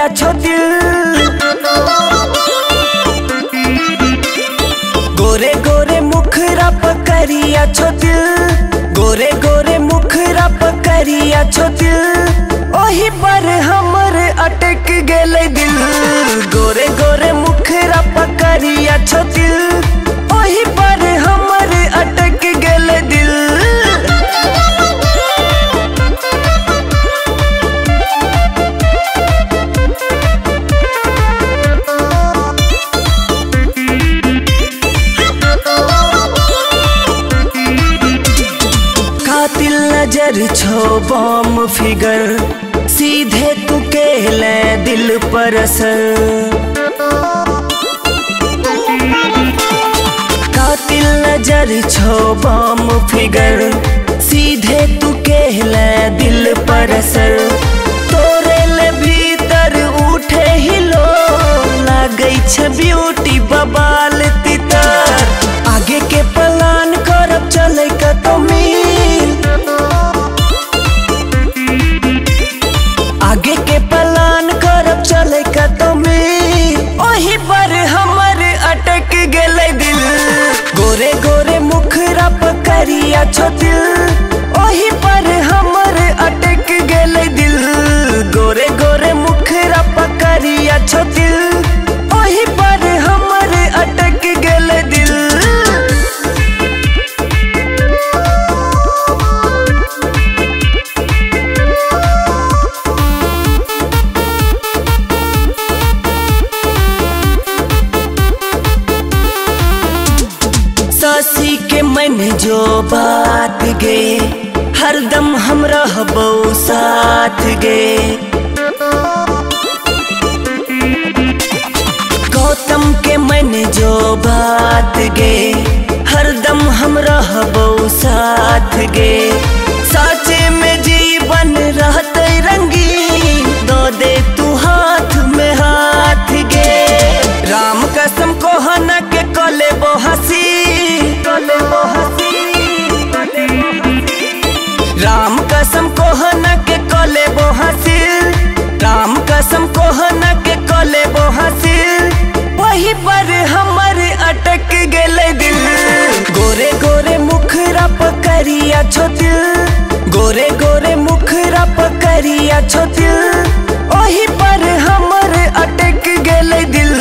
पकड़िया छो दिल। गोरे गोरे मुखरा पकड़िया छो दिल, गोरे गोरे मुखरा पकड़िया छो दिल। ओही पर हमर अटक गेले दिल। गोरे गोरे मुखरा पकड़िया छो दिल, ओही पर हमर अटक गेले दिल। कातिल नजर छो बम फिगर, सीधे तू केले दिल पर असर। कातिल नजर छो बम फिगर, सीधे तू केले दिल पर असर। तोरे ले भीतर उठे हिलो, लागै छ ब्यूटी बबाल तितर। आगे के प्लान करब चले कतो मील, आगे के प्लान करब चले कतो मील। ओही पर हमर अटक गेले दिल। गोरे गोरे मुखरा पकड़िया छो दिल, ओही पर हमर अटक गेले दिल। गोरे गोरे मुखरा पकड़िया छो दिल, ओही पर हमर अटक गेले दिल। सासी के मन जो बात गे, हरदम हम रहबो साथ गे। गौतम के मन जो बात गे, हरदम हम रहबो साथ गे। साचे में जीवन रहते रंगीन, दो दे तू हाथ में हाथ गे। राम कसम को हना के कले बो हसी, राम कसम को हना के कले बो हासिल। राम कसम को हना के कले बो हासिल। वही पर हमर अटक गेले दिल। गोरे गोरे मुखरा पकड़िया छो दिल, गोरे गोरे मुखरा पकड़िया छो दिल। ओही पर हमर अटक गेले दिल।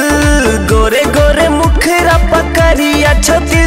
गोरे गोरे मुखरा पकड़िया छो दिल।